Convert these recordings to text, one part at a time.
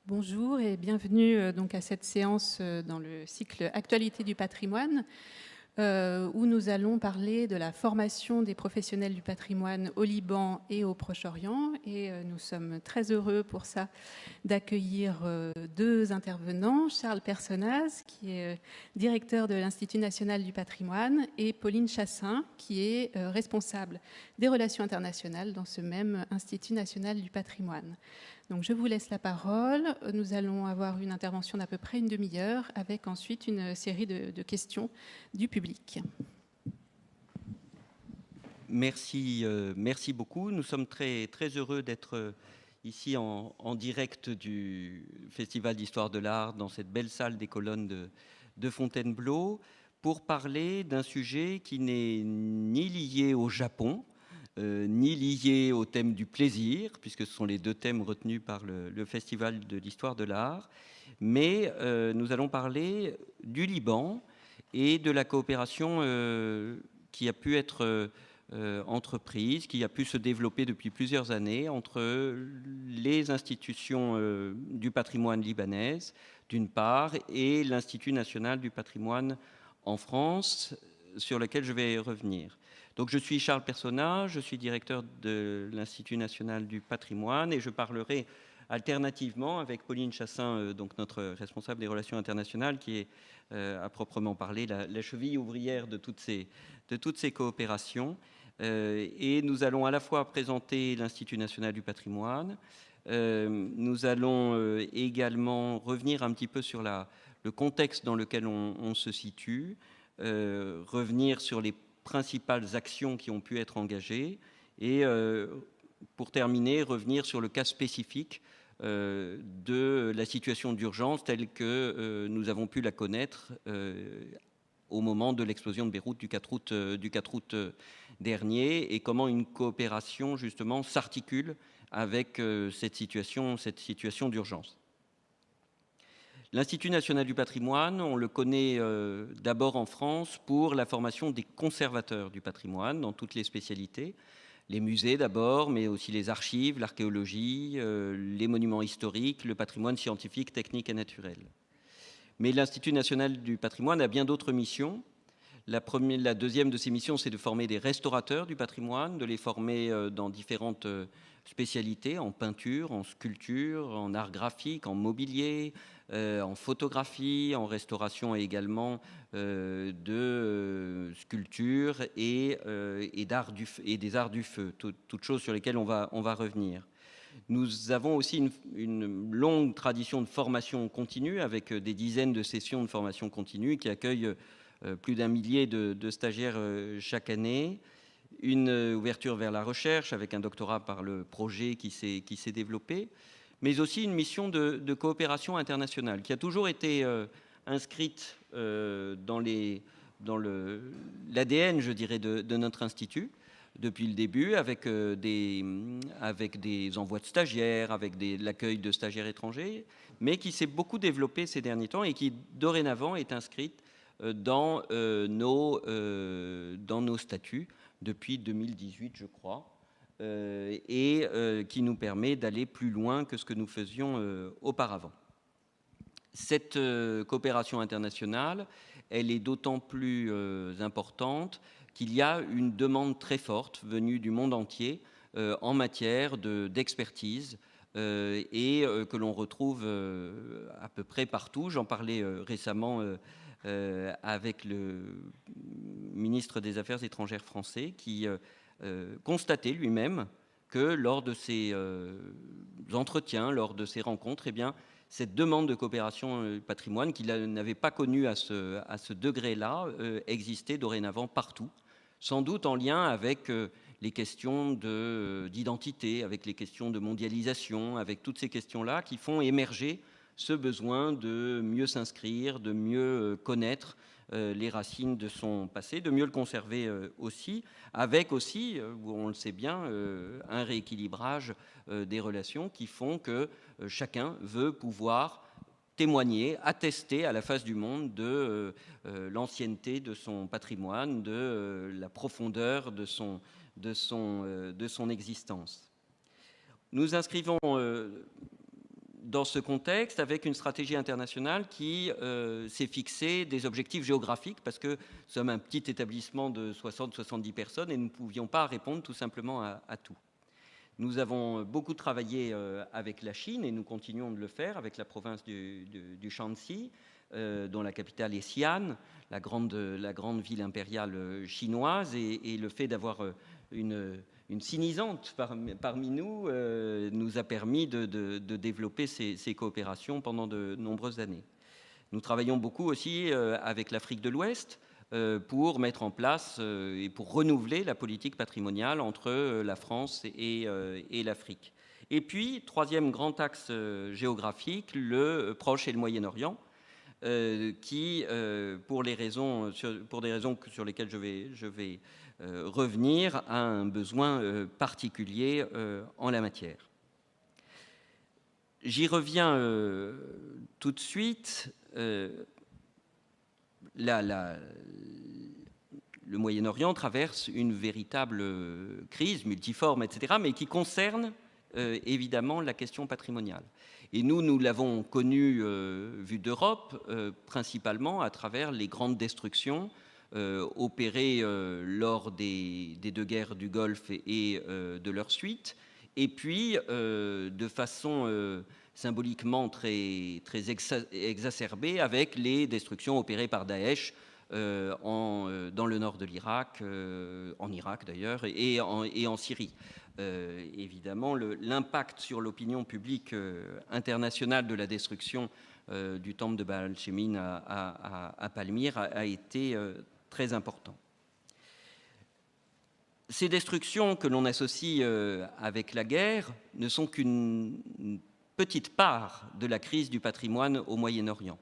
Bonjour et bienvenue donc à cette séance dans le cycle Actualité du patrimoine où nous allons parler de la formation des professionnels du patrimoine au Liban et au Proche-Orient. Et nous sommes très heureux pour ça d'accueillir deux intervenants, Charles Personnaz, qui est directeur de l'Institut national du patrimoine, et Pauline Chassin, qui est responsable des relations internationales dans ce même Institut national du patrimoine. Donc je vous laisse la parole. Nous allons avoir une intervention d'à peu près une demi-heure avec ensuite une série de questions du public. Merci, merci beaucoup. Nous sommes très heureux d'être ici en direct du Festival d'Histoire de l'Art dans cette belle salle des colonnes de Fontainebleau pour parler d'un sujet qui n'est ni lié au Japon, ni lié au thème du plaisir, puisque ce sont les deux thèmes retenus par le Festival de l'Histoire de l'Art, mais nous allons parler du Liban et de la coopération qui a pu être entreprise, qui a pu se développer depuis plusieurs années entre les institutions du patrimoine libanaises, d'une part, et l'Institut national du patrimoine en France, sur lequel je vais revenir. Donc je suis Charles Personnaz, je suis directeur de l'Institut national du patrimoine et je parlerai alternativement avec Pauline Chassin, donc notre responsable des relations internationales, qui est à proprement parler la cheville ouvrière de toutes ces coopérations. Et nous allons à la fois présenter l'Institut national du patrimoine, nous allons également revenir un petit peu sur le contexte dans lequel on se situe, revenir sur les principales actions qui ont pu être engagées et pour terminer, revenir sur le cas spécifique de la situation d'urgence telle que nous avons pu la connaître au moment de l'explosion de Beyrouth du 4 août dernier et comment une coopération justement s'articule avec cette situation d'urgence. L'Institut national du patrimoine, on le connaît d'abord en France pour la formation des conservateurs du patrimoine dans toutes les spécialités. Les musées d'abord, mais aussi les archives, l'archéologie, les monuments historiques, le patrimoine scientifique, technique et naturel. Mais l'Institut national du patrimoine a bien d'autres missions. La deuxième de ces missions, c'est de former des restaurateurs du patrimoine, de les former dans différentes spécialités, en peinture, en sculpture, en art graphique, en mobilier, en photographie, en restauration également de sculpture et des arts du feu, toutes choses sur lesquelles on va revenir. Nous avons aussi une longue tradition de formation continue avec des dizaines de sessions de formation continue qui accueillent plus d'1 millier de stagiaires chaque année. Une ouverture vers la recherche avec un doctorat par le projet qui s'est développé, mais aussi une mission de coopération internationale qui a toujours été inscrite dans l'ADN, je dirais, de notre institut depuis le début, avec des envois de stagiaires, avec l'accueil de stagiaires étrangers, mais qui s'est beaucoup développée ces derniers temps et qui dorénavant est inscrite dans nos statuts depuis 2018, je crois, et qui nous permet d'aller plus loin que ce que nous faisions auparavant. Cette coopération internationale, elle est d'autant plus importante qu'il y a une demande très forte venue du monde entier en matière d'expertise et que l'on retrouve à peu près partout. J'en parlais récemment avec le ministre des Affaires étrangères français qui constatait lui-même que lors de ces entretiens, lors de ces rencontres, eh bien, cette demande de coopération patrimoine qu'il n'avait pas connue à ce degré-là existait dorénavant partout, sans doute en lien avec les questions d'identité, avec les questions de mondialisation, avec toutes ces questions-là qui font émerger ce besoin de mieux s'inscrire, de mieux connaître les racines de son passé, de mieux le conserver aussi, avec aussi, on le sait bien, un rééquilibrage des relations qui font que chacun veut pouvoir témoigner, attester à la face du monde de l'ancienneté de son patrimoine, de la profondeur de son existence. Nous inscrivons dans ce contexte, avec une stratégie internationale qui s'est fixé des objectifs géographiques, parce que nous sommes un petit établissement de 60-70 personnes et nous ne pouvions pas répondre tout simplement à tout. Nous avons beaucoup travaillé avec la Chine et nous continuons de le faire avec la province du Shanxi, dont la capitale est Xi'an, la grande ville impériale chinoise, et le fait d'avoir une sinisante parmi nous nous a permis de développer ces coopérations pendant de nombreuses années. Nous travaillons beaucoup aussi avec l'Afrique de l'Ouest pour mettre en place et pour renouveler la politique patrimoniale entre la France et l'Afrique. Et puis, troisième grand axe géographique, le Proche et le Moyen-Orient, qui, pour des raisons sur lesquelles je vais revenir, a un besoin particulier en la matière. J'y reviens tout de suite. Le Moyen-Orient traverse une véritable crise multiforme, etc., mais qui concerne évidemment la question patrimoniale. Et nous l'avons connu, vu d'Europe, principalement à travers les grandes destructions opérées lors des deux guerres du Golfe et de leur suite, et puis de façon symboliquement très exacerbée avec les destructions opérées par Daesh dans le nord de l'Irak, en Irak d'ailleurs, et en Syrie. Évidemment, l'impact sur l'opinion publique internationale de la destruction du temple de Baal-Shemin à Palmyre a été très important. Ces destructions que l'on associe avec la guerre ne sont qu'une petite part de la crise du patrimoine au Moyen-Orient.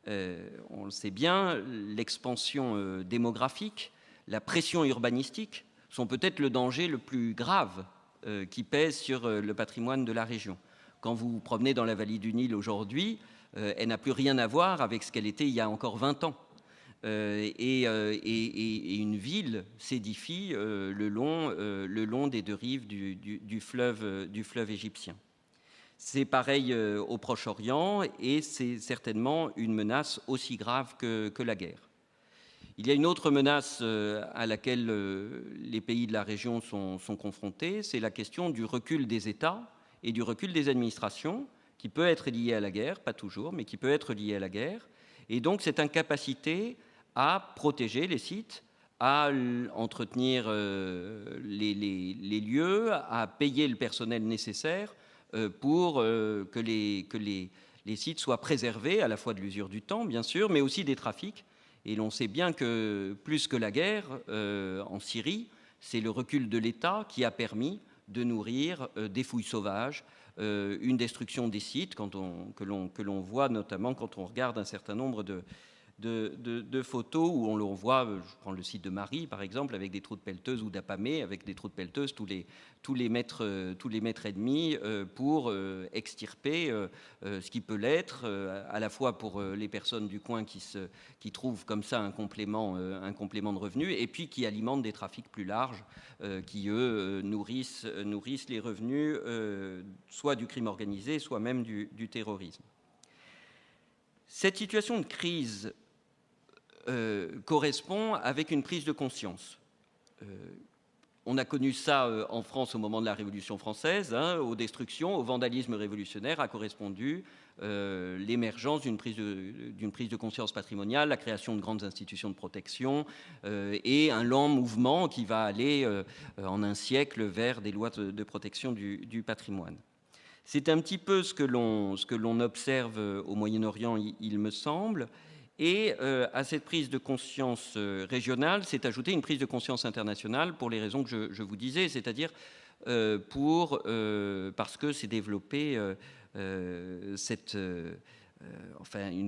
On le sait bien, l'expansion démographique, la pression urbanistique sont peut-être le danger le plus grave qui pèse sur le patrimoine de la région. Quand vous vous promenez dans la vallée du Nil aujourd'hui, elle n'a plus rien à voir avec ce qu'elle était il y a encore 20 ans. Et une ville s'édifie le long des deux rives du fleuve égyptien. C'est pareil au Proche-Orient et c'est certainement une menace aussi grave que la guerre. Il y a une autre menace à laquelle les pays de la région sont confrontés, c'est la question du recul des États et du recul des administrations, qui peut être lié à la guerre, pas toujours, mais qui peut être lié à la guerre. Et donc cette incapacité à protéger les sites, à entretenir les lieux, à payer le personnel nécessaire pour que les sites soient préservés, à la fois de l'usure du temps, bien sûr, mais aussi des trafics. Et l'on sait bien que, plus que la guerre en Syrie, c'est le recul de l'État qui a permis de nourrir des fouilles sauvages, une destruction des sites que l'on voit notamment quand on regarde un certain nombre de photos où on le voit, je prends le site de Marie par exemple, avec des trous de pelleteuse, ou d'Apamé avec des trous de pelleteuse tous les mètres et demi pour extirper ce qui peut l'être, à la fois pour les personnes du coin qui trouvent comme ça un complément de revenus, et puis qui alimentent des trafics plus larges qui, eux, nourrissent les revenus soit du crime organisé, soit même du terrorisme. Cette situation de crise correspond avec une prise de conscience. On a connu ça en France au moment de la Révolution française, aux destructions, au vandalisme révolutionnaire a correspondu l'émergence d'une prise de conscience patrimoniale, la création de grandes institutions de protection et un lent mouvement qui va aller en un siècle vers des lois de protection du patrimoine. C'est un petit peu ce que l'on observe au Moyen-Orient, il me semble. Et à cette prise de conscience régionale s'est ajoutée une prise de conscience internationale pour les raisons que je vous disais, c'est-à-dire parce que s'est développée une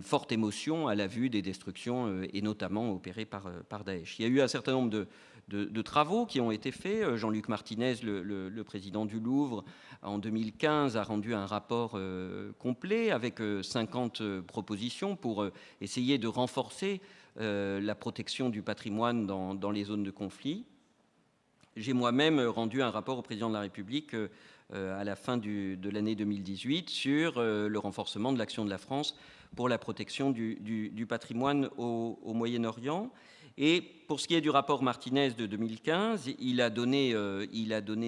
forte émotion à la vue des destructions et notamment opérées par Daesh. Il y a eu un certain nombre de travaux qui ont été faits. Jean-Luc Martinez, le président du Louvre, en 2015, a rendu un rapport complet avec 50 propositions pour essayer de renforcer la protection du patrimoine dans les zones de conflit. j'ai moi-même rendu un rapport au président de la République à la fin de l'année 2018 sur le renforcement de l'action de la France pour la protection du patrimoine au Moyen-Orient. Et pour ce qui est du rapport Martinez de 2015, il a donné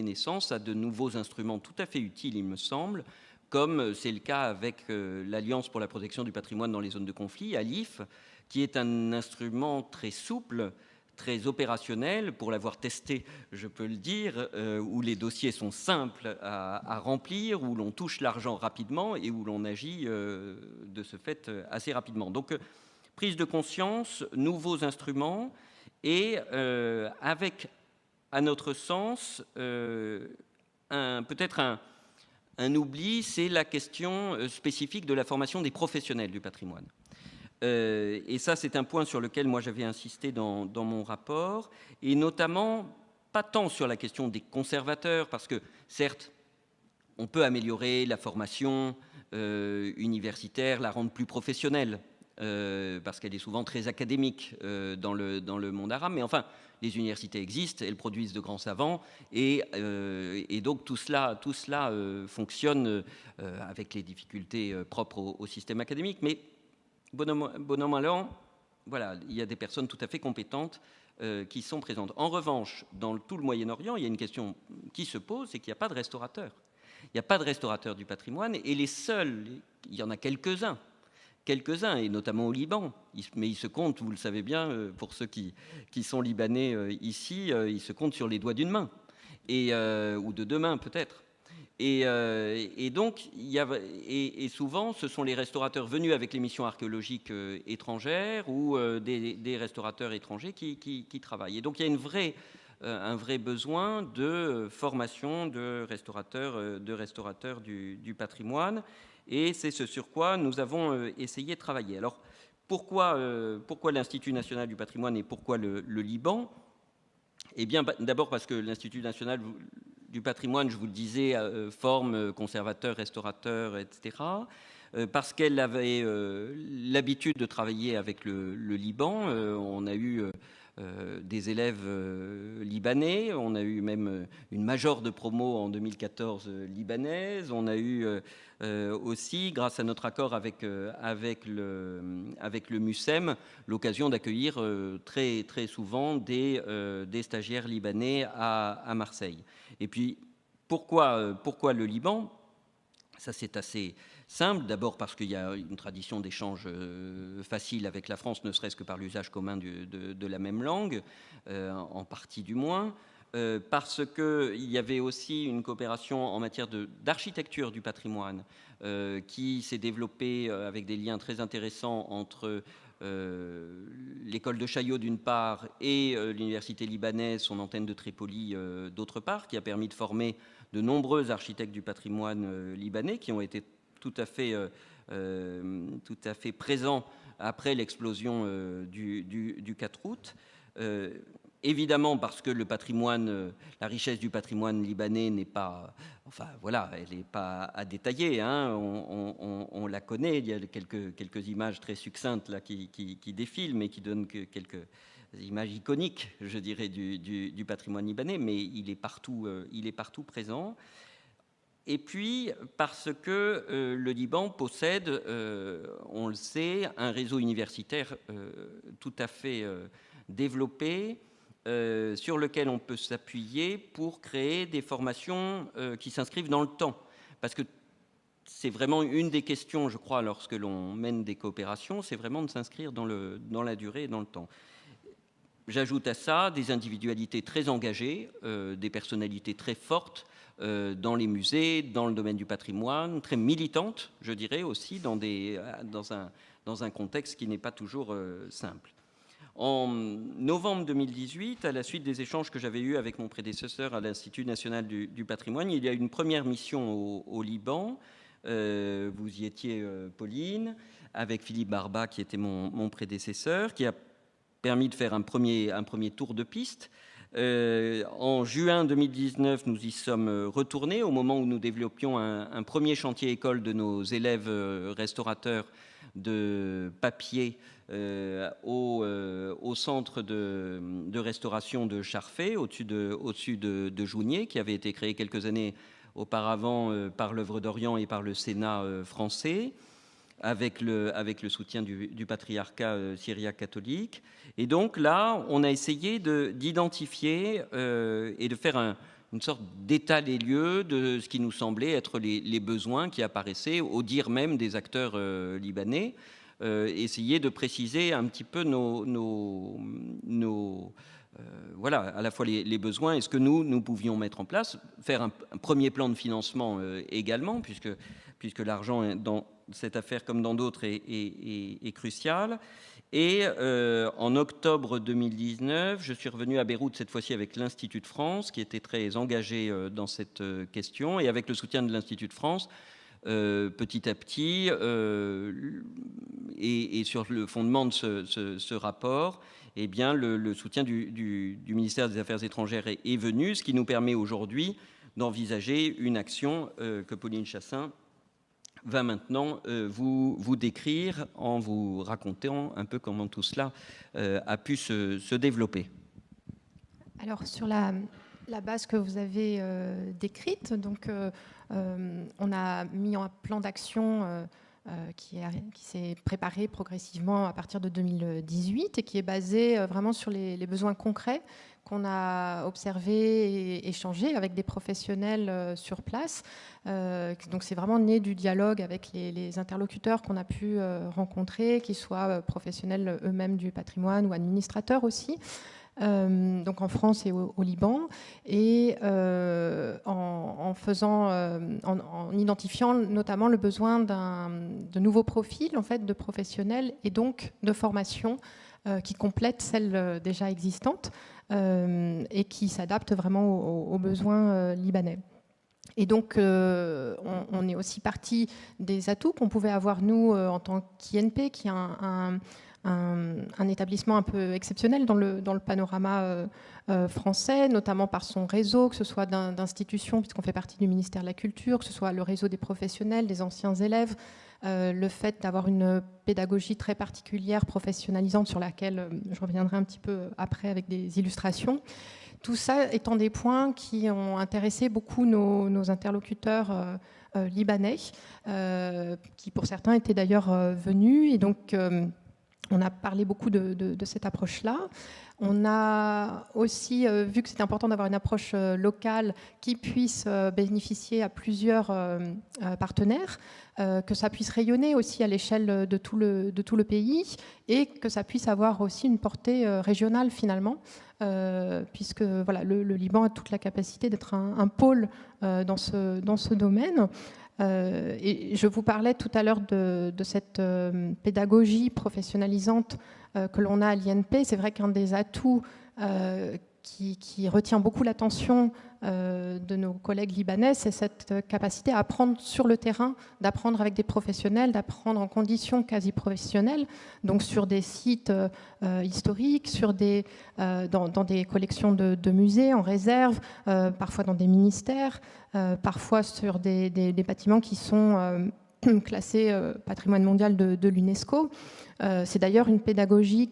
naissance à de nouveaux instruments tout à fait utiles, il me semble, comme c'est le cas avec l'Alliance pour la protection du patrimoine dans les zones de conflit, ALIF, qui est un instrument très souple, très opérationnel, pour l'avoir testé, je peux le dire, où les dossiers sont simples à remplir, où l'on touche l'argent rapidement et où l'on agit de ce fait assez rapidement. Donc, prise de conscience, nouveaux instruments et avec, à notre sens, peut-être un oubli, c'est la question spécifique de la formation des professionnels du patrimoine. Et ça, c'est un point sur lequel moi j'avais insisté dans mon rapport, et notamment pas tant sur la question des conservateurs, parce que certes, on peut améliorer la formation universitaire, la rendre plus professionnelle, parce qu'elle est souvent très académique dans le monde arabe, mais enfin, les universités existent, elles produisent de grands savants, et donc tout cela fonctionne avec les difficultés propres au système académique, mais bonhomme allant, voilà, il y a des personnes tout à fait compétentes qui sont présentes. En revanche, dans tout le Moyen-Orient, il y a une question qui se pose, c'est qu'il n'y a pas de restaurateurs. Il n'y a pas de restaurateurs du patrimoine, et les seuls, il y en a quelques-uns, et notamment au Liban, mais ils se comptent, vous le savez bien, pour ceux qui sont libanais ici, ils se comptent sur les doigts d'une main, ou de deux mains peut-être. Et donc, souvent, ce sont les restaurateurs venus avec les missions archéologiques étrangères ou des restaurateurs étrangers qui travaillent. Et donc, il y a un vrai besoin de formation de restaurateurs du patrimoine. Et c'est ce sur quoi nous avons essayé de travailler. Alors, pourquoi l'Institut national du patrimoine et pourquoi le Liban ? Eh bien, d'abord parce que l'Institut national du patrimoine, je vous le disais, forme conservateurs, restaurateurs, etc. Parce qu'elle avait l'habitude de travailler avec le Liban. On a eu des élèves libanais, on a eu même une majeure de promo en 2014 libanaise, on a eu aussi, grâce à notre accord avec le MUSEM, l'occasion d'accueillir très, très souvent des stagiaires libanais à Marseille. Et puis, pourquoi le Liban ? Ça, c'est assez simple. D'abord parce qu'il y a une tradition d'échange facile avec la France, ne serait-ce que par l'usage commun de la même langue, en partie du moins. Parce qu'il y avait aussi une coopération en matière d'architecture du patrimoine qui s'est développée avec des liens très intéressants entre l'école de Chaillot d'une part et l'université libanaise, son antenne de Tripoli d'autre part, qui a permis de former de nombreux architectes du patrimoine libanais qui ont été tout à fait présents après l'explosion du 4 août. Évidemment parce que le patrimoine, la richesse du patrimoine libanais n'est pas, enfin voilà, elle n'est pas à détailler, hein, on la connaît, il y a quelques images très succinctes là qui défilent, mais qui donnent quelques images iconiques, je dirais, du patrimoine libanais, mais il est partout présent. Et puis parce que le Liban possède, on le sait, un réseau universitaire tout à fait développé, sur lequel on peut s'appuyer pour créer des formations qui s'inscrivent dans le temps. Parce que c'est vraiment une des questions, je crois, lorsque l'on mène des coopérations, c'est vraiment de s'inscrire dans la durée et dans le temps. J'ajoute à ça des individualités très engagées, des personnalités très fortes dans les musées, dans le domaine du patrimoine, très militantes, je dirais aussi, dans un contexte qui n'est pas toujours simple. En novembre 2018, à la suite des échanges que j'avais eus avec mon prédécesseur à l'Institut national du patrimoine, il y a eu une première mission au Liban. Vous y étiez, Pauline, avec Philippe Barba, qui était mon prédécesseur, qui a permis de faire un premier tour de piste. En juin 2019, nous y sommes retournés au moment où nous développions un premier chantier école de nos élèves restaurateurs de papier au centre de restauration de Charfait, au-dessus de Jounier, qui avait été créé quelques années auparavant par l'Œuvre d'Orient et par le Sénat français, avec le soutien du patriarcat syriaque catholique. Et donc là, on a essayé d'identifier et de faire une sorte d'état des lieux de ce qui nous semblait être les besoins qui apparaissaient au dire même des acteurs libanais, essayer de préciser un petit peu voilà, à la fois les besoins et ce que nous pouvions mettre en place, faire un premier plan de financement également, puisque l'argent dans cette affaire comme dans d'autres est crucial. Et en octobre 2019, je suis revenu à Beyrouth, cette fois-ci avec l'Institut de France, qui était très engagé dans cette question, et avec le soutien de l'Institut de France, petit à petit, et sur le fondement de ce rapport, eh bien, le soutien du ministère des Affaires étrangères est venu, ce qui nous permet aujourd'hui d'envisager une action que Pauline Chassin va maintenant vous décrire en vous racontant un peu comment tout cela a pu se développer. Alors, sur la base que vous avez décrite, donc, on a mis un plan d'action qui s'est préparé progressivement à partir de 2018 et qui est basé vraiment sur les besoins concrets qu'on a observés et échangés avec des professionnels sur place. Donc c'est vraiment né du dialogue avec les interlocuteurs qu'on a pu rencontrer, qu'ils soient professionnels eux-mêmes du patrimoine ou administrateurs aussi. Donc en France et au Liban, et en identifiant notamment le besoin de nouveaux profils en fait, de professionnels et donc de formation qui complètent celles déjà existantes et qui s'adaptent vraiment aux besoins libanais. Et donc, on est aussi parti des atouts qu'on pouvait avoir, nous, en tant qu'INP, qui est un établissement un peu exceptionnel dans le panorama français, notamment par son réseau, que ce soit d'institutions, puisqu'on fait partie du ministère de la Culture, que ce soit le réseau des professionnels, des anciens élèves, le fait d'avoir une pédagogie très particulière, professionnalisante, sur laquelle je reviendrai un petit peu après avec des illustrations. Tout ça étant des points qui ont intéressé beaucoup nos interlocuteurs libanais, qui pour certains étaient d'ailleurs venus. Et donc, on a parlé beaucoup de cette approche-là. On a aussi vu que c'était important d'avoir une approche locale qui puisse bénéficier à plusieurs partenaires, que ça puisse rayonner aussi à l'échelle de tout le pays et que ça puisse avoir aussi une portée régionale finalement, puisque voilà, le Liban a toute la capacité d'être un pôle dans ce domaine. Et je vous parlais tout à l'heure de cette pédagogie professionnalisante que l'on a à l'INP. C'est vrai qu'un des atouts qui retient beaucoup l'attention de nos collègues libanais, c'est cette capacité à apprendre sur le terrain, d'apprendre avec des professionnels, d'apprendre en conditions quasi professionnelles, donc sur des sites historiques, dans des collections de musées, en réserve, parfois dans des ministères, parfois sur des bâtiments qui sont classés patrimoine mondial de l'UNESCO. C'est d'ailleurs une pédagogie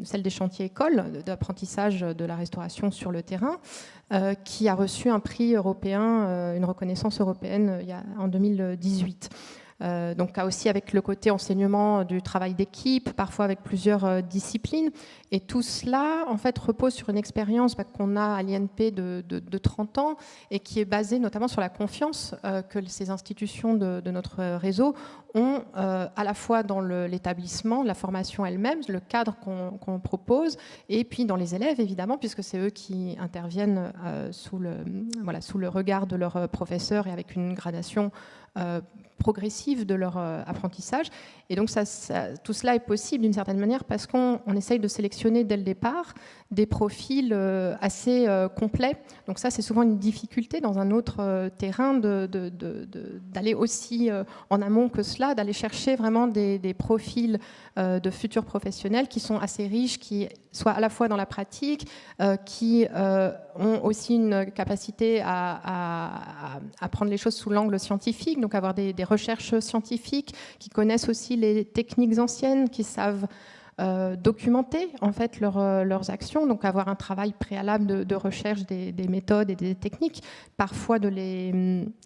celle des chantiers écoles d'apprentissage de la restauration sur le terrain, qui a reçu un prix européen, une reconnaissance européenne en 2018. Donc aussi avec le côté enseignement du travail d'équipe, parfois avec plusieurs disciplines. Et tout cela, en fait, repose sur une expérience qu'on a à l'INP de 30 ans et qui est basée notamment sur la confiance que ces institutions de notre réseau ont à la fois dans l'établissement, la formation elle-même, le cadre qu'on propose, et puis dans les élèves, évidemment, puisque c'est eux qui interviennent sous le regard de leurs professeurs et avec une gradation progressive de leur apprentissage. Et donc tout cela est possible d'une certaine manière parce qu'on essaye de sélectionner dès le départ des profils assez complets. Donc ça, c'est souvent une difficulté dans un autre terrain d'aller aussi en amont que cela. sens-là, d'aller chercher vraiment des profils de futurs professionnels qui sont assez riches, qui soient à la fois dans la pratique, qui ont aussi une capacité à prendre les choses sous l'angle scientifique, donc avoir des recherches scientifiques, qui connaissent aussi les techniques anciennes, qui savent documenter en fait leurs actions, donc avoir un travail préalable de recherche des méthodes et des techniques, parfois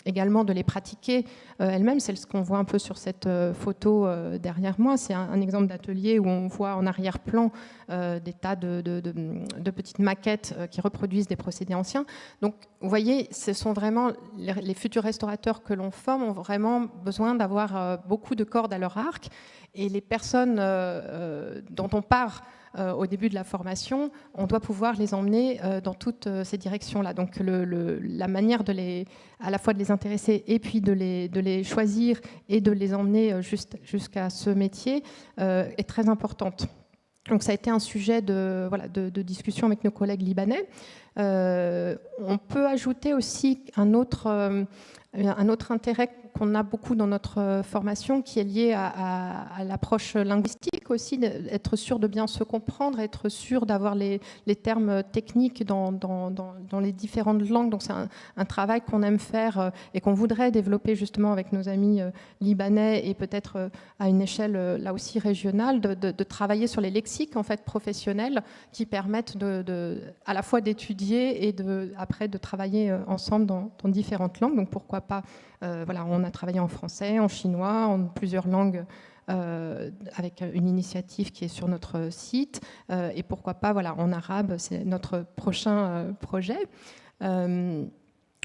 également de les pratiquer elles-mêmes. C'est ce qu'on voit un peu sur cette photo derrière moi. C'est un exemple d'atelier où on voit en arrière-plan des tas de petites maquettes qui reproduisent des procédés anciens. Donc vous voyez, ce sont vraiment les futurs restaurateurs que l'on forme ont vraiment besoin d'avoir beaucoup de cordes à leur arc. Et les personnes dont on part au début de la formation, on doit pouvoir les emmener dans toutes ces directions-là. Donc la manière à la fois de les intéresser et puis de les choisir et de les emmener jusqu'à ce métier est très importante. Donc ça a été un sujet de discussion avec nos collègues libanais. On peut ajouter aussi un autre intérêt qu'on a beaucoup dans notre formation, qui est lié à l'approche linguistique aussi, être sûr de bien se comprendre, être sûr d'avoir les termes techniques dans les différentes langues. Donc c'est un travail qu'on aime faire et qu'on voudrait développer justement avec nos amis libanais et peut-être à une échelle là aussi régionale, de travailler sur les lexiques en fait professionnels qui permettent à la fois d'étudier et après de travailler ensemble dans différentes langues. Donc pourquoi pas on a travaillé en français, en chinois, en plusieurs langues avec une initiative qui est sur notre site et pourquoi pas en arabe, c'est notre prochain projet.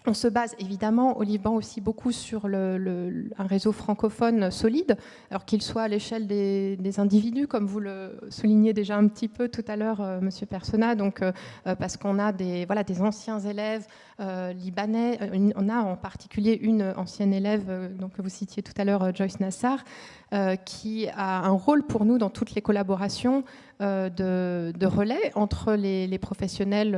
On se base évidemment au Liban aussi beaucoup sur un réseau francophone solide, alors qu'il soit à l'échelle des individus, comme vous le soulignez déjà un petit peu tout à l'heure, Monsieur Persona, donc, parce qu'on a des anciens élèves libanais. On a en particulier une ancienne élève donc, que vous citiez tout à l'heure, Joyce Nassar, qui a un rôle pour nous dans toutes les collaborations de relais entre les professionnels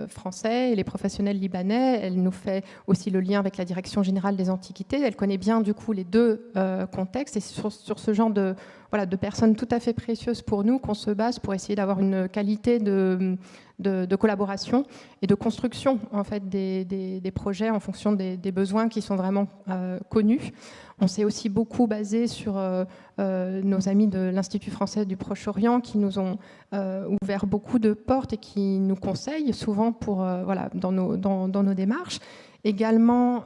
français et les professionnels libanais. Elle nous fait aussi le lien avec la Direction générale des antiquités. Elle connaît bien du coup les deux contextes et sur ce genre de personnes tout à fait précieuses pour nous qu'on se base pour essayer d'avoir une qualité de collaboration et de construction en fait, des projets en fonction des besoins qui sont vraiment connus. On s'est aussi beaucoup basé sur nos amis de l'Institut français du Proche-Orient qui nous ont ouvert beaucoup de portes et qui nous conseillent souvent dans nos démarches. Également,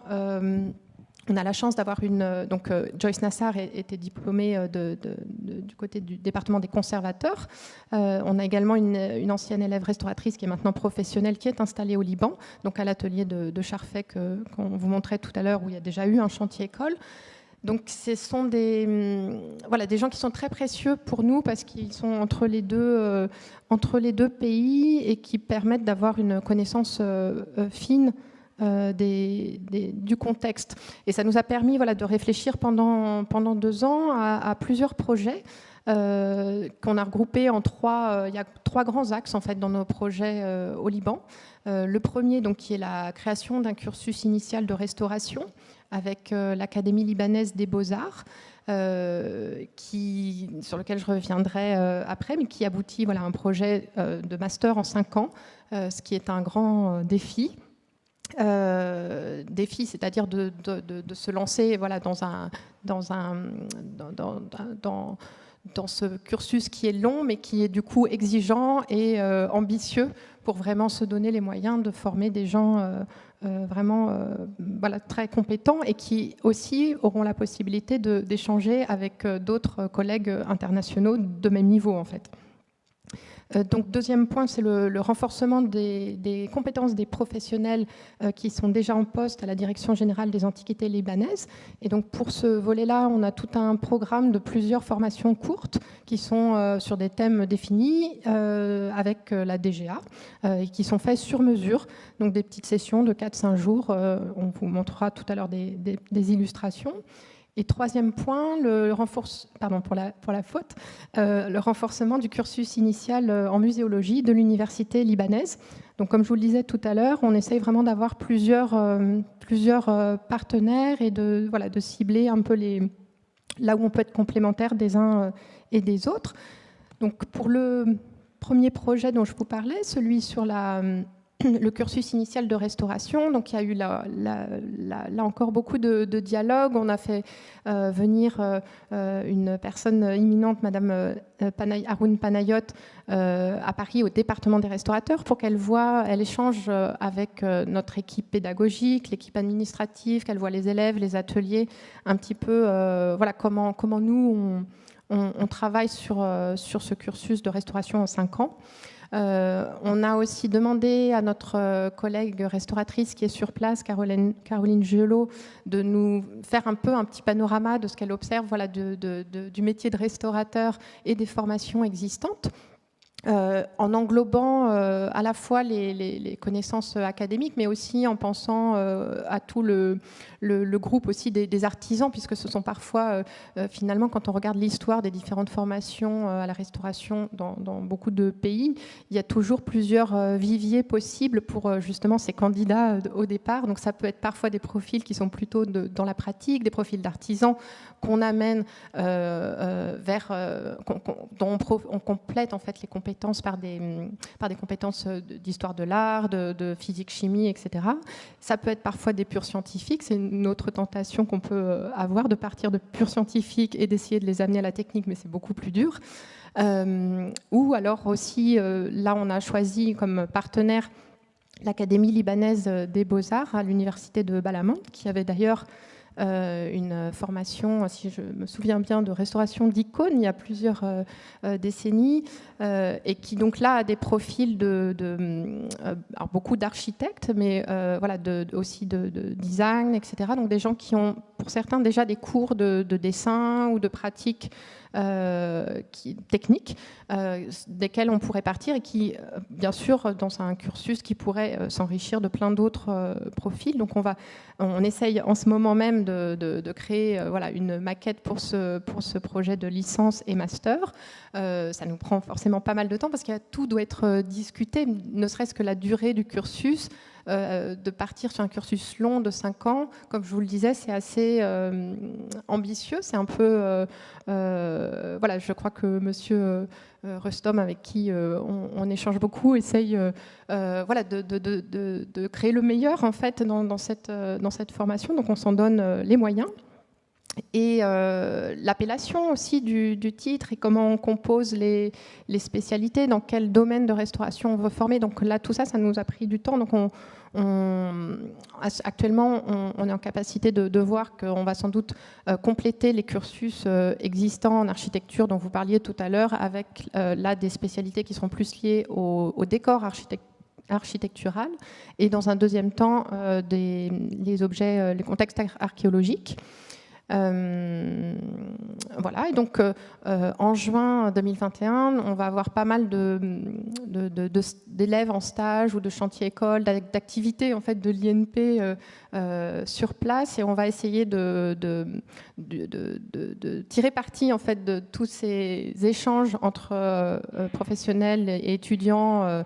on a la chance d'avoir donc Joyce Nassar était diplômée du côté du département des conservateurs. On a également une ancienne élève restauratrice qui est maintenant professionnelle, qui est installée au Liban, donc à l'atelier de Charfet qu'on vous montrait tout à l'heure, où il y a déjà eu un chantier école. Donc ce sont des gens qui sont très précieux pour nous parce qu'ils sont entre les deux pays et qui permettent d'avoir une connaissance fine du contexte. Et ça nous a permis de réfléchir pendant 2 ans à plusieurs projets qu'on a regroupés en il y a 3 grands axes en fait dans nos projets au Liban. Le premier, donc, qui est la création d'un cursus initial de restauration avec l'Académie libanaise des beaux-arts, sur lequel je reviendrai après, mais qui aboutit à un projet de master en 5 ans, ce qui est un grand défi. C'est-à-dire de se lancer dans ce cursus qui est long, mais qui est du coup exigeant et ambitieux pour vraiment se donner les moyens de former des gens très compétents et qui aussi auront la possibilité d'échanger avec d'autres collègues internationaux de même niveau en fait. Donc, deuxième point, c'est le renforcement des compétences des professionnels qui sont déjà en poste à la Direction générale des antiquités libanaises. Et donc, pour ce volet-là, on a tout un programme de plusieurs formations courtes qui sont sur des thèmes définis avec la DGA et qui sont faites sur mesure. Donc, des petites sessions de 4-5 jours. On vous montrera tout à l'heure des illustrations. Et troisième point, le renforcement du cursus initial en muséologie de l'université libanaise. Donc, comme je vous le disais tout à l'heure, on essaye vraiment d'avoir plusieurs partenaires et de cibler un peu là où on peut être complémentaire des uns et des autres. Donc pour le premier projet dont je vous parlais, celui sur le cursus initial de restauration, donc il y a eu là encore beaucoup de dialogues. On a fait venir une personne imminente, Madame Haroun Panayot, à Paris au département des restaurateurs pour qu'elle échange avec notre équipe pédagogique, l'équipe administrative, qu'elle voit les élèves, les ateliers, un petit peu voilà, comment nous on travaille sur ce cursus de restauration en 5 ans. On a aussi demandé à notre collègue restauratrice qui est sur place, Caroline Gelot, de nous faire un petit panorama de ce qu'elle observe, voilà, du métier de restaurateur et des formations existantes. En englobant à la fois les connaissances académiques, mais aussi en pensant à tout le groupe aussi des artisans, puisque ce sont parfois, finalement, quand on regarde l'histoire des différentes formations à la restauration dans beaucoup de pays, il y a toujours plusieurs viviers possibles pour justement ces candidats au départ. Donc ça peut être parfois des profils qui sont plutôt dans la pratique, des profils d'artisans qu'on amène dont on complète en fait les compétences par des compétences d'histoire de l'art, de physique-chimie, etc. Ça peut être parfois des purs scientifiques. C'est une autre tentation qu'on peut avoir, de partir de purs scientifiques et d'essayer de les amener à la technique, mais c'est beaucoup plus dur. Ou alors aussi, là, on a choisi comme partenaire l'Académie libanaise des beaux-arts à l'université de Balamand, qui avait d'ailleurs une formation, si je me souviens bien, de restauration d'icônes il y a plusieurs décennies, et qui donc là a des profils alors beaucoup d'architectes, mais voilà, aussi de design, etc. Donc des gens qui ont, pour certains, déjà des cours de dessin ou de pratique techniques desquels on pourrait partir et qui, bien sûr, dans un cursus qui pourrait s'enrichir de plein d'autres profils. Donc on essaye en ce moment même de créer voilà, une maquette pour ce projet de licence et master. Ça nous prend forcément pas mal de temps parce que tout doit être discuté, ne serait-ce que la durée du cursus. De partir sur un cursus long de 5 ans, comme je vous le disais, c'est assez ambitieux. C'est un peu... voilà, je crois que monsieur Rustom, avec qui on échange beaucoup, essaye voilà, de créer le meilleur en fait, dans cette formation. Donc on s'en donne les moyens. Et l'appellation aussi du titre et comment on compose les spécialités, dans quel domaine de restauration on veut former. Donc là, tout ça, ça nous a pris du temps. Donc actuellement, on est en capacité de voir qu'on va sans doute compléter les cursus existants en architecture dont vous parliez tout à l'heure, avec là des spécialités qui seront plus liées au décor architectural, et dans un deuxième temps, les objets, les contextes archéologiques. Voilà, et donc en juin 2021, on va avoir pas mal d'élèves en stage ou de chantier école, d'activités en fait de l'INP sur place, et on va essayer de tirer parti en fait de tous ces échanges entre professionnels et étudiants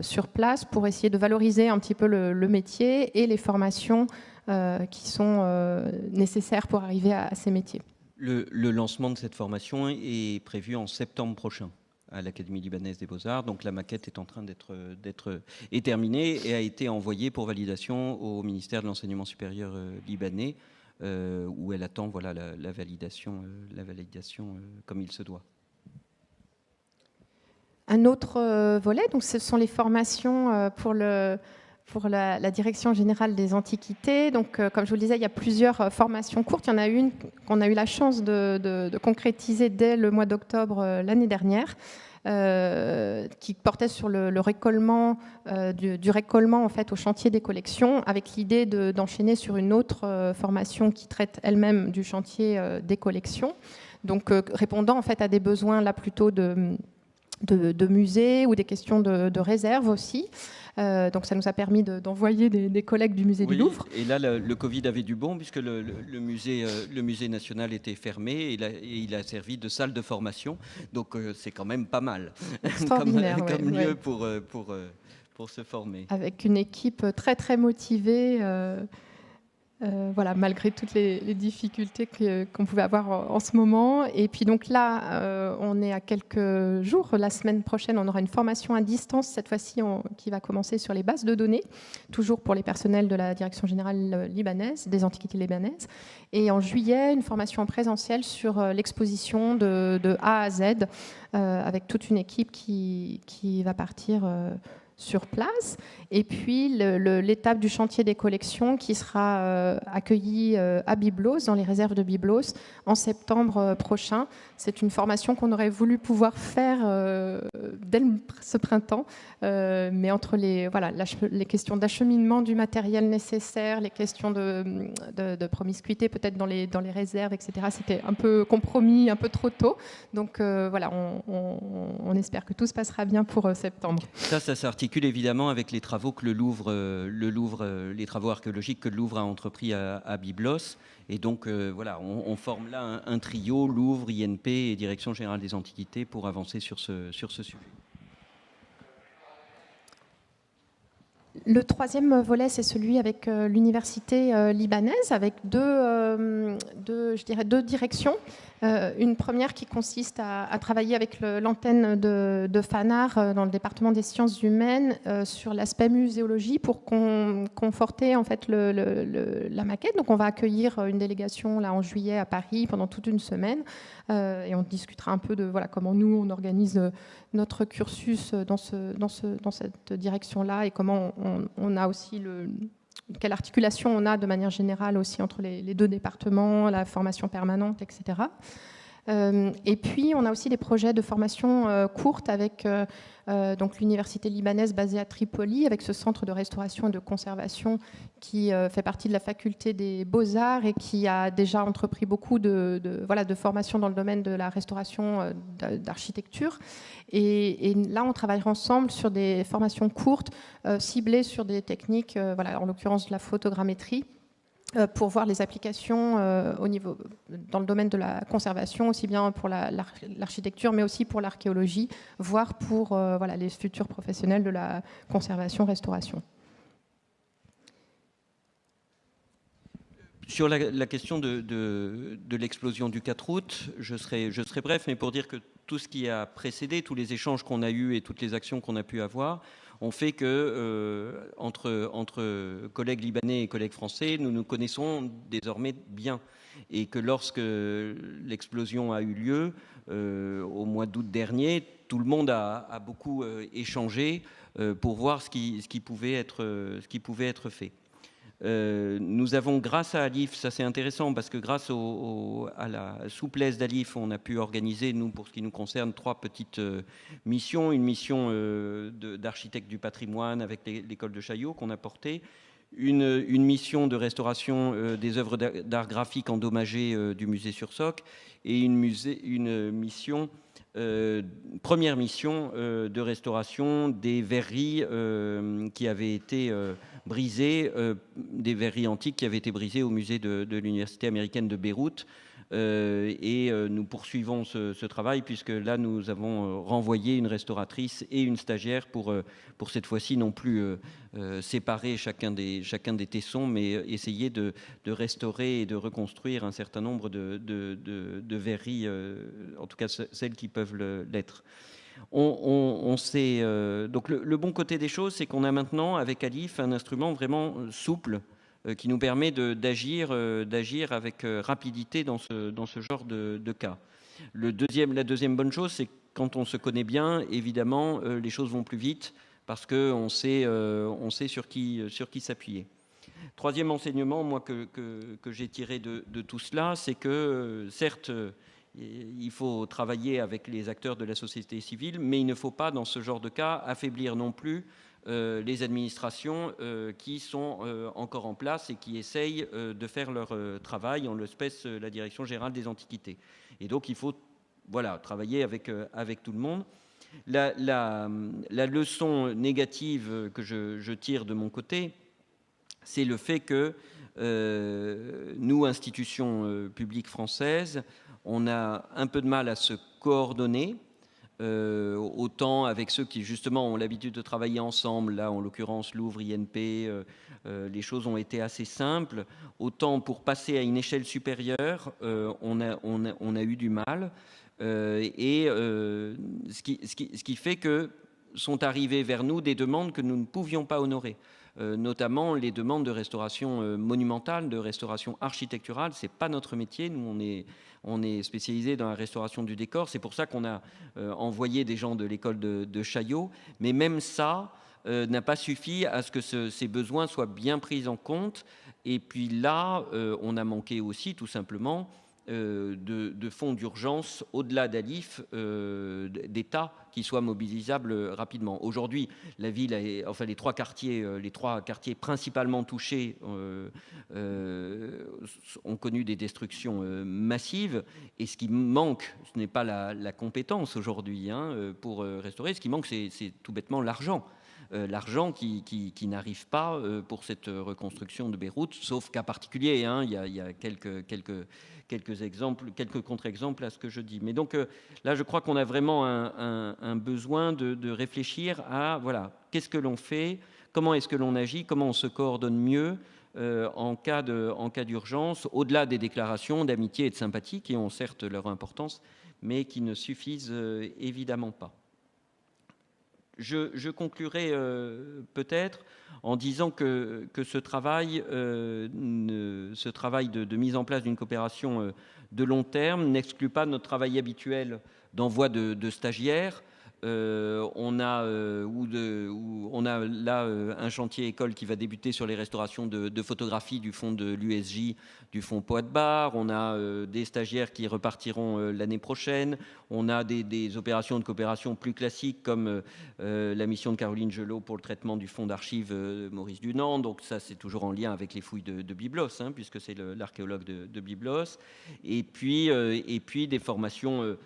sur place pour essayer de valoriser un petit peu le métier et les formations qui sont nécessaires pour arriver à ces métiers. Le lancement de cette formation est prévu en septembre prochain à l'Académie libanaise des beaux-arts. Donc la maquette est en train est terminée et a été envoyée pour validation au ministère de l'Enseignement supérieur libanais, où elle attend voilà, la validation comme il se doit. Un autre volet, donc ce sont les formations pour la Direction générale des antiquités. Donc, comme je vous le disais, il y a plusieurs formations courtes. Il y en a une qu'on a eu la chance de concrétiser dès le mois d'octobre l'année dernière, qui portait sur le récollement, du récollement en fait, au chantier des collections, avec l'idée d'enchaîner sur une autre formation qui traite elle-même du chantier des collections. Donc, répondant en fait, à des besoins là plutôt de musées ou des questions de réserve aussi. Donc ça nous a permis d'envoyer des collègues du musée du Louvre. Et là, le Covid avait du bon, puisque le musée national était fermé et il a servi de salle de formation. Donc c'est quand même pas mal comme lieu pour se former. Avec une équipe très très motivée. Voilà, malgré toutes les difficultés qu'on pouvait avoir en ce moment. Et puis donc là, on est à quelques jours. La semaine prochaine, on aura une formation à distance, cette fois-ci qui va commencer sur les bases de données, toujours pour les personnels de la Direction générale libanaise, des Antiquités libanaises. Et en juillet, une formation en présentiel sur l'exposition de A à Z, avec toute une équipe qui va partir sur place. Et puis l'étape du chantier des collections qui sera accueillie à Byblos, dans les réserves de Byblos, en septembre prochain. C'est une formation qu'on aurait voulu pouvoir faire dès ce printemps, mais entre les questions d'acheminement du matériel nécessaire, les questions de promiscuité peut-être dans les réserves, etc., c'était un peu compromis, un peu trop tôt. Donc voilà, on espère que tout se passera bien pour septembre. Ça s'articule évidemment avec les travaux que les travaux archéologiques que le Louvre a entrepris à Byblos. Et donc voilà, on forme là un trio, Louvre, INP et Direction générale des Antiquités, pour avancer sur ce sujet. Le troisième volet, c'est celui avec l'université libanaise, avec deux directions. Une première qui consiste à travailler avec l'antenne de FANAR dans le département des sciences humaines sur l'aspect muséologie pour conforter en fait la maquette. Donc on va accueillir une délégation là en juillet à Paris pendant toute une semaine et on discutera un peu de comment nous on organise notre cursus dans cette direction-là et comment on a aussi quelle articulation on a de manière générale aussi entre les deux départements, la formation permanente, etc. Et puis, on a aussi des projets de formation courte avec donc l'université libanaise basée à Tripoli, avec ce centre de restauration et de conservation qui fait partie de la faculté des Beaux-Arts et qui a déjà entrepris beaucoup de formations dans le domaine de la restauration d'architecture. Et là, on travaillera ensemble sur des formations courtes ciblées sur des techniques, en l'occurrence de la photogrammétrie, pour voir les applications dans le domaine de la conservation, aussi bien pour l'architecture, mais aussi pour l'archéologie, voire pour les futurs professionnels de la conservation-restauration. Sur la question de l'explosion du 4 août, je serai bref, mais pour dire que tout ce qui a précédé, tous les échanges qu'on a eus et toutes les actions qu'on a pu avoir, ont fait que, entre collègues libanais et collègues français, nous nous connaissons désormais bien. Et que lorsque l'explosion a eu lieu, au mois d'août dernier, tout le monde a beaucoup échangé pour voir ce qui pouvait être fait. Nous avons, grâce à Alif, ça c'est intéressant parce que grâce à la souplesse d'Alif, on a pu organiser, nous, pour ce qui nous concerne, 3 petites missions. Une mission d'architecte du patrimoine avec l'école de Chaillot qu'on a portée, une mission de restauration des œuvres d'art graphique endommagées du musée sur Soc, et première mission de restauration des verreries qui avaient été brisées, des verreries antiques qui avaient été brisées au musée de l'Université américaine de Beyrouth. Nous poursuivons ce travail, puisque là nous avons renvoyé une restauratrice et une stagiaire pour cette fois-ci non plus séparer chacun des tessons, mais essayer de restaurer et de reconstruire un certain nombre de verreries, en tout cas celles qui peuvent l'être. Donc le bon côté des choses, c'est qu'on a maintenant avec Alif un instrument vraiment souple qui nous permet d'agir avec rapidité dans ce genre de cas. La deuxième bonne chose, c'est que quand on se connaît bien, évidemment, les choses vont plus vite parce qu'on sait sur qui s'appuyer. Troisième enseignement, moi, que j'ai tiré de tout cela, c'est que, certes, il faut travailler avec les acteurs de la société civile, mais il ne faut pas, dans ce genre de cas, affaiblir non plus les administrations qui sont encore en place et qui essayent de faire leur travail, en l'espèce la Direction générale des Antiquités. Et donc il faut travailler avec tout le monde. La leçon négative que je tire de mon côté, c'est le fait que nous, institutions publiques françaises, on a un peu de mal à se coordonner autant avec ceux qui justement ont l'habitude de travailler ensemble, là en l'occurrence Louvre, INP, les choses ont été assez simples, autant pour passer à une échelle supérieure, on a eu du mal, ce qui fait que sont arrivées vers nous des demandes que nous ne pouvions pas honorer. Notamment les demandes de restauration monumentale, de restauration architecturale. Ce n'est pas notre métier. Nous, on est spécialisé dans la restauration du décor. C'est pour ça qu'on a envoyé des gens de l'école de Chaillot. Mais même ça n'a pas suffi à ce que ces besoins soient bien pris en compte. Et puis là, on a manqué aussi, tout simplement, de fonds d'urgence au-delà d'ALIF d'État qui soient mobilisables rapidement. Aujourd'hui, la ville, enfin les trois quartiers principalement touchés ont connu des destructions massives. Et ce qui manque, ce n'est pas la compétence aujourd'hui pour restaurer. Ce qui manque, c'est tout bêtement l'argent. L'argent qui n'arrive pas pour cette reconstruction de Beyrouth, sauf cas particulier. Il y a quelques exemples, quelques contre-exemples à ce que je dis. Mais donc là, je crois qu'on a vraiment un besoin de réfléchir à, voilà, qu'est-ce que l'on fait, comment est-ce que l'on agit, comment on se coordonne mieux en cas d'urgence, au-delà des déclarations d'amitié et de sympathie qui ont certes leur importance, mais qui ne suffisent évidemment pas. Je conclurai peut-être en disant que ce travail de mise en place d'une coopération de long terme n'exclut pas notre travail habituel d'envoi de stagiaires. On a là un chantier école qui va débuter sur les restaurations de photographie du fonds de l'USJ, du fonds Poids-de-Bar. On a des stagiaires qui repartiront l'année prochaine. On a des opérations de coopération plus classiques comme la mission de Caroline Gelot pour le traitement du fonds d'archives Maurice Dunant. Donc ça, c'est toujours en lien avec les fouilles de Byblos, puisque c'est l'archéologue de Byblos. Et puis des formations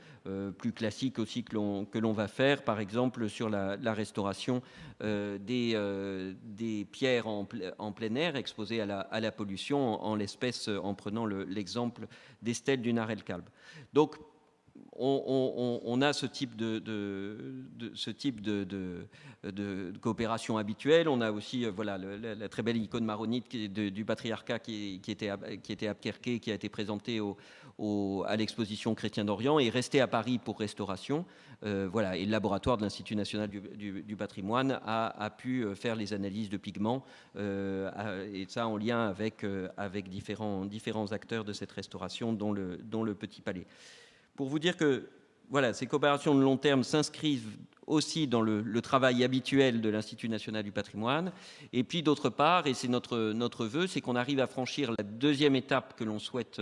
plus classiques aussi que l'on va faire, par exemple sur la restauration des pierres en plein air exposées à la pollution, en l'espèce en prenant l'exemple des stèles du Nar El Kalb. Donc on a ce type de coopération habituelle. On a aussi voilà, la très belle icône maronite du patriarcat qui était à Kerké, qui a été présentée à l'exposition Chrétien d'Orient et resté à Paris pour restauration. Voilà, et le laboratoire de l'Institut national du patrimoine a pu faire les analyses de pigments, et ça en lien avec différents acteurs de cette restauration, dont le Petit Palais. Pour vous dire que voilà, ces coopérations de long terme s'inscrivent aussi dans le travail habituel de l'Institut national du patrimoine. Et puis d'autre part, et c'est notre vœu, c'est qu'on arrive à franchir la deuxième étape que l'on souhaite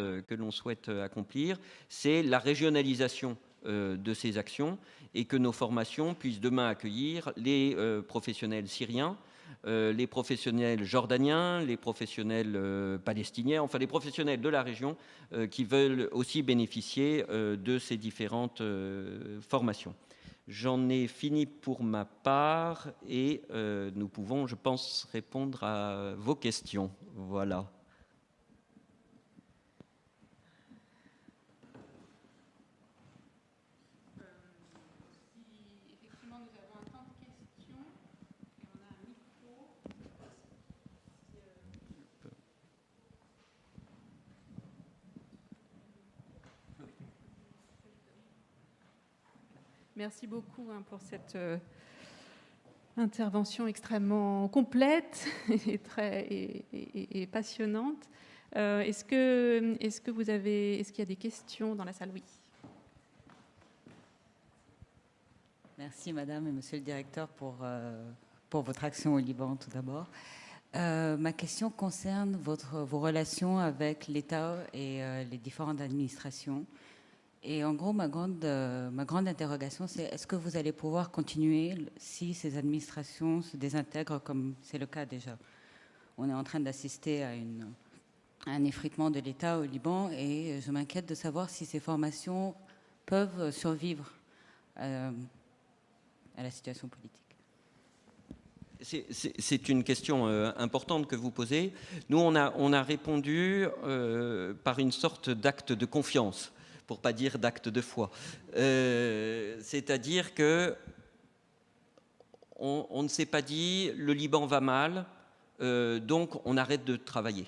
accomplir, c'est la régionalisation de ces actions et que nos formations puissent demain accueillir les professionnels syriens, les professionnels jordaniens, les professionnels palestiniens, enfin les professionnels de la région qui veulent aussi bénéficier de ces différentes formations. J'en ai fini pour ma part et nous pouvons, je pense, répondre à vos questions. Voilà. Merci beaucoup pour cette intervention extrêmement complète et passionnante. Est-ce qu'il y a des questions dans la salle? Oui. Merci Madame et Monsieur le Directeur pour votre action au Liban tout d'abord. Ma question concerne vos relations avec l'État et les différentes administrations. Et en gros, ma grande interrogation, c'est est-ce que vous allez pouvoir continuer si ces administrations se désintègrent comme c'est le cas déjà? On est en train d'assister à un effritement de l'État au Liban et je m'inquiète de savoir si ces formations peuvent survivre à la situation politique. C'est une question importante que vous posez. Nous, on a répondu par une sorte d'acte de confiance. pour pas dire d'acte de foi. C'est-à-dire que on ne s'est pas dit le Liban va mal, donc on arrête de travailler.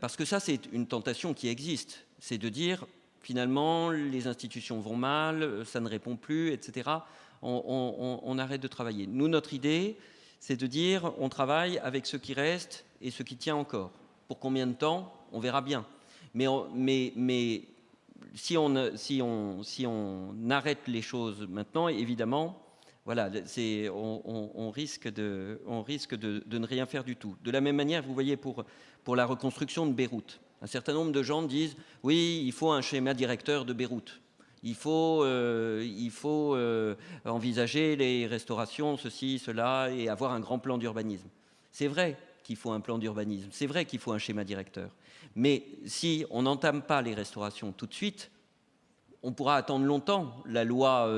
Parce que ça, c'est une tentation qui existe. C'est de dire, finalement, les institutions vont mal, ça ne répond plus, etc. On arrête de travailler. Nous, notre idée, c'est de dire, on travaille avec ce qui reste et ce qui tient encore. Pour combien de temps, on verra bien. Mais si on arrête les choses maintenant, évidemment, voilà, on risque de ne rien faire du tout. De la même manière, vous voyez, pour la reconstruction de Beyrouth, un certain nombre de gens disent « oui, il faut un schéma directeur de Beyrouth. Il faut envisager les restaurations, ceci, cela, et avoir un grand plan d'urbanisme. » C'est vrai qu'il faut un plan d'urbanisme, c'est vrai qu'il faut un schéma directeur. Mais si on n'entame pas les restaurations tout de suite, on pourra attendre longtemps la loi.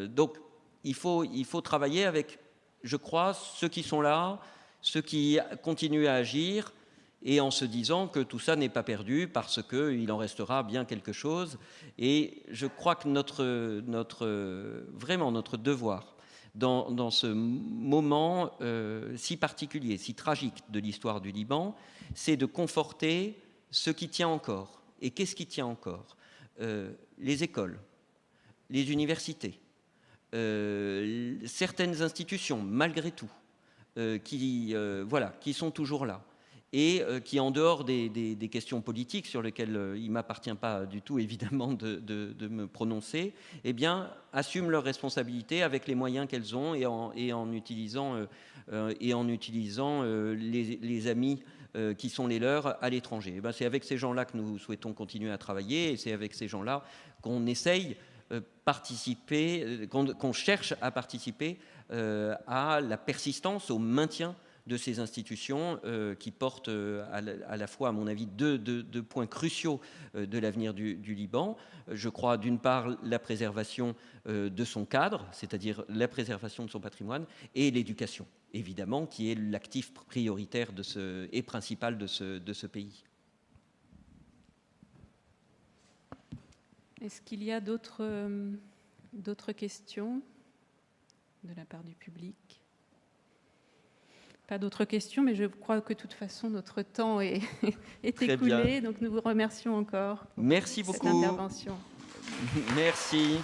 Donc, il faut travailler avec, je crois, ceux qui sont là, ceux qui continuent à agir, et en se disant que tout ça n'est pas perdu parce qu'il en restera bien quelque chose. Et je crois que vraiment notre devoir, dans ce moment si particulier, si tragique de l'histoire du Liban, c'est de conforter ce qui tient encore. Et qu'est-ce qui tient encore ? Les écoles, les universités, certaines institutions, malgré tout, qui sont toujours là et qui, en dehors des questions politiques sur lesquelles il ne m'appartient pas du tout, évidemment, de me prononcer, eh bien, assument leurs responsabilités avec les moyens qu'elles ont et en utilisant les amis qui sont les leurs à l'étranger. Eh bien, c'est avec ces gens-là que nous souhaitons continuer à travailler et c'est avec ces gens-là qu'on essaye qu'on cherche à participer à la persistance, au maintien de ces institutions qui portent à la fois, à mon avis, deux points cruciaux de l'avenir du Liban. Je crois, d'une part, la préservation de son cadre, c'est-à-dire la préservation de son patrimoine, et l'éducation, évidemment, qui est l'actif prioritaire et principal de ce pays. Est-ce qu'il y a d'autres questions de la part du public ? Pas d'autres questions, mais je crois que de toute façon, notre temps est écoulé. Donc nous vous remercions encore pour Merci cette beaucoup. intervention. Merci.